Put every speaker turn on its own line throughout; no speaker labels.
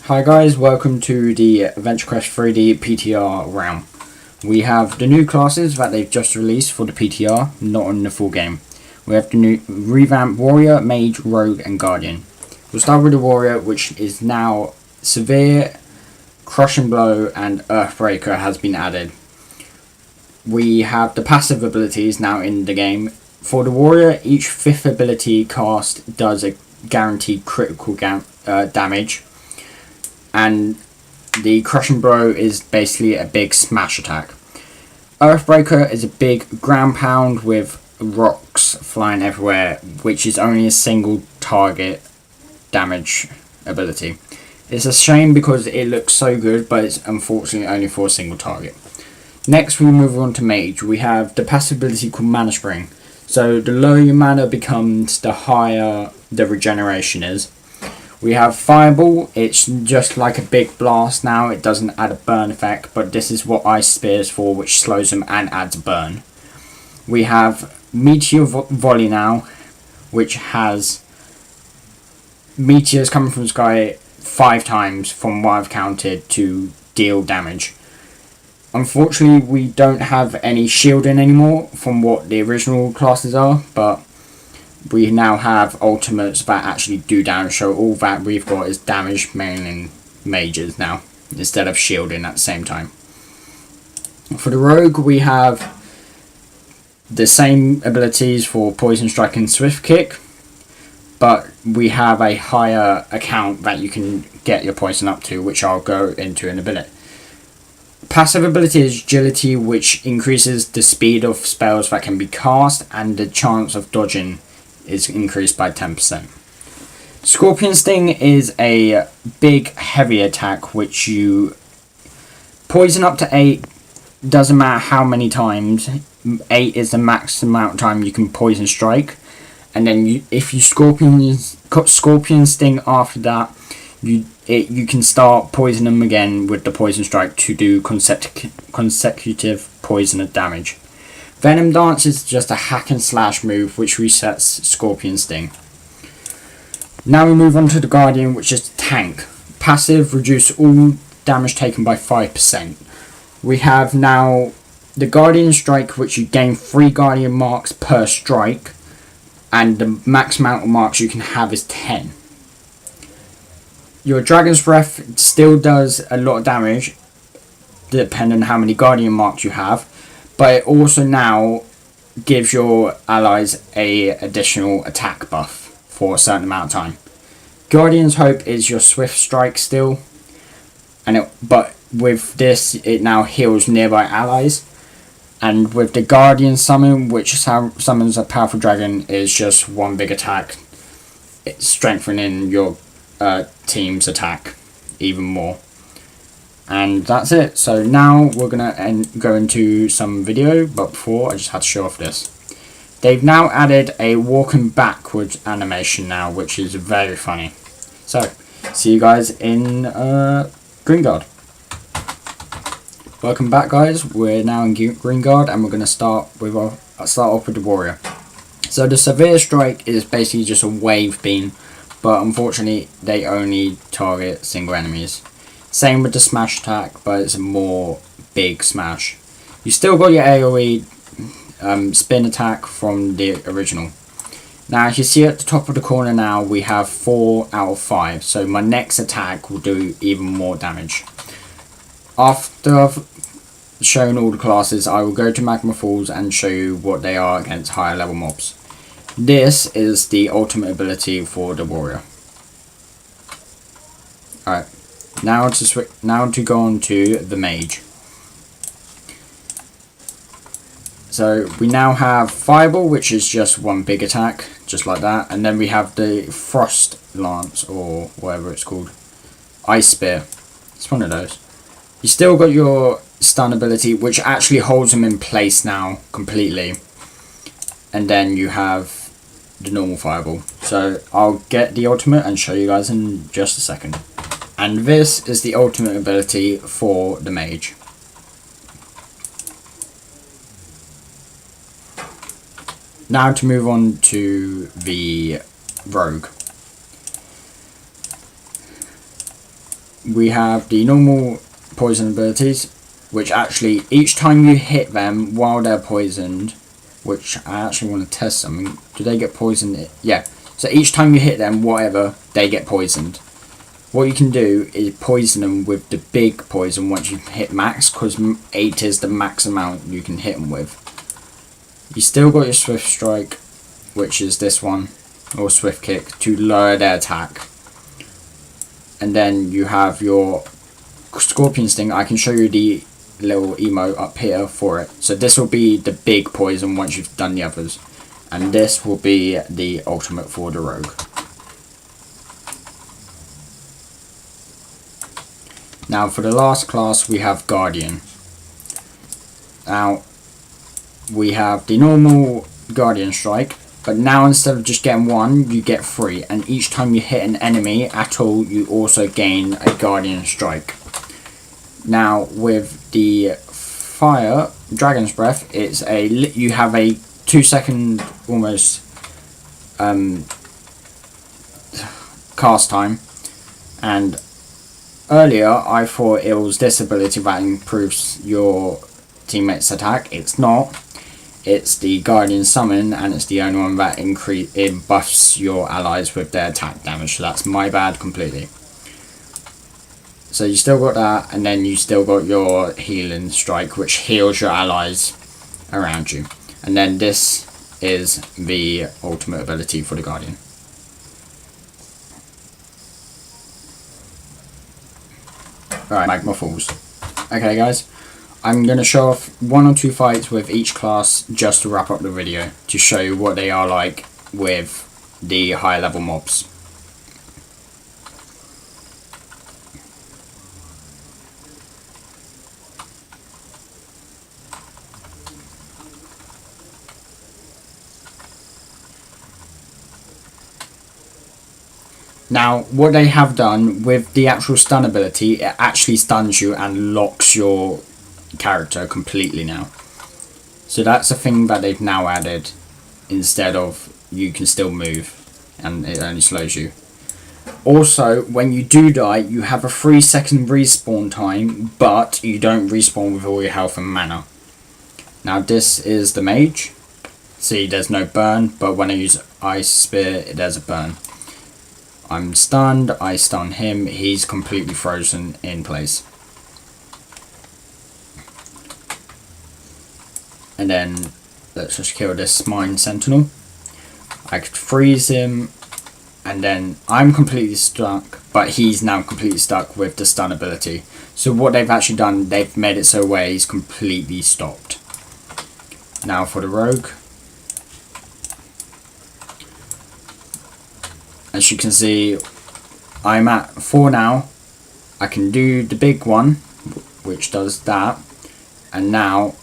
Hi guys, welcome to the AdventureQuest 3D PTR realm. We have the new classes that they've just released for the PTR, not on the full game. We have the new revamped Warrior, Mage, Rogue and Guardian. We'll start with the Warrior, which is now Severe, Crushing Blow and Earthbreaker has been added. We have the passive abilities now in the game. For the Warrior, each 5th ability cast does a guaranteed critical damage. And the Crushing Blow is basically a big smash attack. Earthbreaker is a big ground pound with rocks flying everywhere, which is only a single target damage ability. It's a shame because it looks so good, but it's unfortunately only for a single target. Next we move on to Mage. We have the passive ability called Mana Spring. So the lower your mana becomes, the higher the regeneration is. We have Fireball. It's just like a big blast now. It doesn't add a burn effect, but this is what Ice Spear is for, which slows them and adds burn. We have Meteor Volley now, which has meteors coming from the sky 5 times from what I've counted to deal damage. Unfortunately, we don't have any shielding anymore from what the original classes are, but we now have ultimates that actually do damage, so all that we've got is damage mainly in mages now, instead of shielding at the same time. For the Rogue, we have the same abilities for Poison Strike and Swift Kick, but we have a higher account that you can get your poison up to, which I'll go into in a bit. Passive ability is Agility, which increases the speed of spells that can be cast and the chance of dodging is increased by 10%. Scorpion Sting is a big heavy attack which you poison up to 8, doesn't matter how many times. 8 is the max amount of time you can poison strike, and then if you Scorpion Sting after that, you can start poisoning them again with the poison strike to do consecutive poison damage. Venom Dance is just a hack and slash move which resets Scorpion Sting. Now we move on to the Guardian, which is tank. Passive, reduce all damage taken by 5%. We have now the Guardian Strike, which you gain 3 Guardian marks per strike, and the max amount of marks you can have is 10. Your Dragon's Breath still does a lot of damage depending on how many Guardian marks you have, but it also now gives your allies a additional attack buff for a certain amount of time. Guardian's Hope is your Swift Strike still, but with this it now heals nearby allies. And with the Guardian Summon, which summons a powerful dragon, is just one big attack. It's strengthening your team's attack even more. And that's it. So now we're gonna go into some video, but before I just had to show off this. They've now added a walking backwards animation now, which is very funny. So see you guys in Greenguard. Welcome back, guys. We're now in Greenguard, and we're gonna start off with the Warrior. So the Severe Strike is basically just a wave beam, but unfortunately they only target single enemies. Same with the smash attack, but it's a more big smash. You still got your AoE spin attack from the original. Now as you see at the top of the corner now, we have 4 out of 5, so my next attack will do even more damage. After I've shown all the classes, I will go to Magma Falls and show you what they are against higher level mobs. This is the ultimate ability for the Warrior. Alright. Now to go on to the Mage. So we now have Fireball, which is just one big attack, just like that, and then we have the Frost Lance, or whatever it's called, Ice Spear. It's one of those. You still got your stun ability, which actually holds them in place now completely, and then you have the normal Fireball. So I'll get the ultimate and show you guys in just a second. And this is the ultimate ability for the Mage. Now to move on to the Rogue. we have the normal poison abilities, which actually each time you hit them while they're poisoned, which I actually want to test something. Do they get poisoned? Yeah. So each time you hit them, whatever, they get poisoned. What you can do is poison them with the big poison once you've hit max, because 8 is the max amount you can hit them with. You still got your Swift Strike, which is this one, or Swift Kick, to lower their attack. And then you have your Scorpion Sting. I can show you the little emote up here for it. So this will be the big poison once you've done the others. And this will be the ultimate for the rogue. Now for the last class we have Guardian. Now we have the normal Guardian Strike, but now instead of just getting 1, you get 3, and each time you hit an enemy at all, you also gain a Guardian Strike. Now with the Fire Dragon's Breath, it's you have a 2-second almost cast time, and earlier I thought it was this ability that improves your teammates' attack. It's not. It's the Guardian Summon, and it's the only one that it buffs your allies with their attack damage. So that's my bad completely. So you still got that, and then you still got your Healing Strike, which heals your allies around you. And then this is the ultimate ability for the Guardian. Alright, Magma Falls. Okay guys, I'm going to show off 1 or 2 fights with each class just to wrap up the video, to show you what they are like with the higher level mobs. Now, what they have done with the actual stun ability, it actually stuns you and locks your character completely now. So that's a thing that they've now added, instead of you can still move and it only slows you. Also, when you do die, you have a 3-second respawn time, but you don't respawn with all your health and mana. Now this is the mage. See, there's no burn, but when I use Ice Spear, there's a burn. I'm stunned, I stun him, he's completely frozen in place. And then, let's just kill this Mine Sentinel. I could freeze him, and then I'm completely stuck, but he's now completely stuck with the stun ability. So what they've actually done, they've made it so where he's completely stopped. Now for the rogue. As you can see, I'm at 4 now. I can do the big one, which does that, and now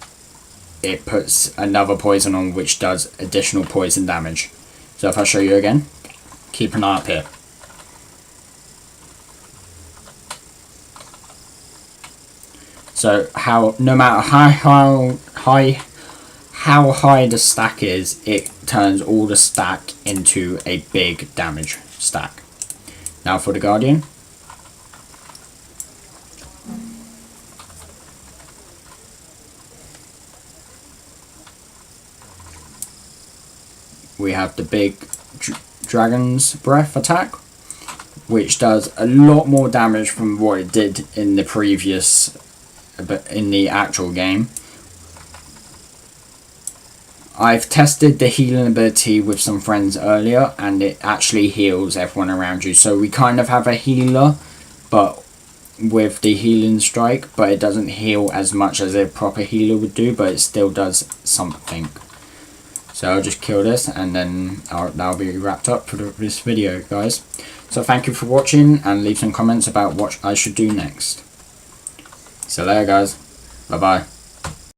it puts another poison on, which does additional poison damage. So if I show you again, keep an eye up here. So no matter how high the stack is, it turns all the stack into a big damage stack. Now for the Guardian. We have the big Dragon's Breath attack, which does a lot more damage from what it did in the previous, in the actual game. I've tested the healing ability with some friends earlier, and it actually heals everyone around you. So we kind of have a healer, but with the Healing Strike, but it doesn't heal as much as a proper healer would do, but it still does something. So I'll just kill this, and then that'll be wrapped up for this video, guys. So thank you for watching, and leave some comments about what I should do next. So there, guys. Bye bye.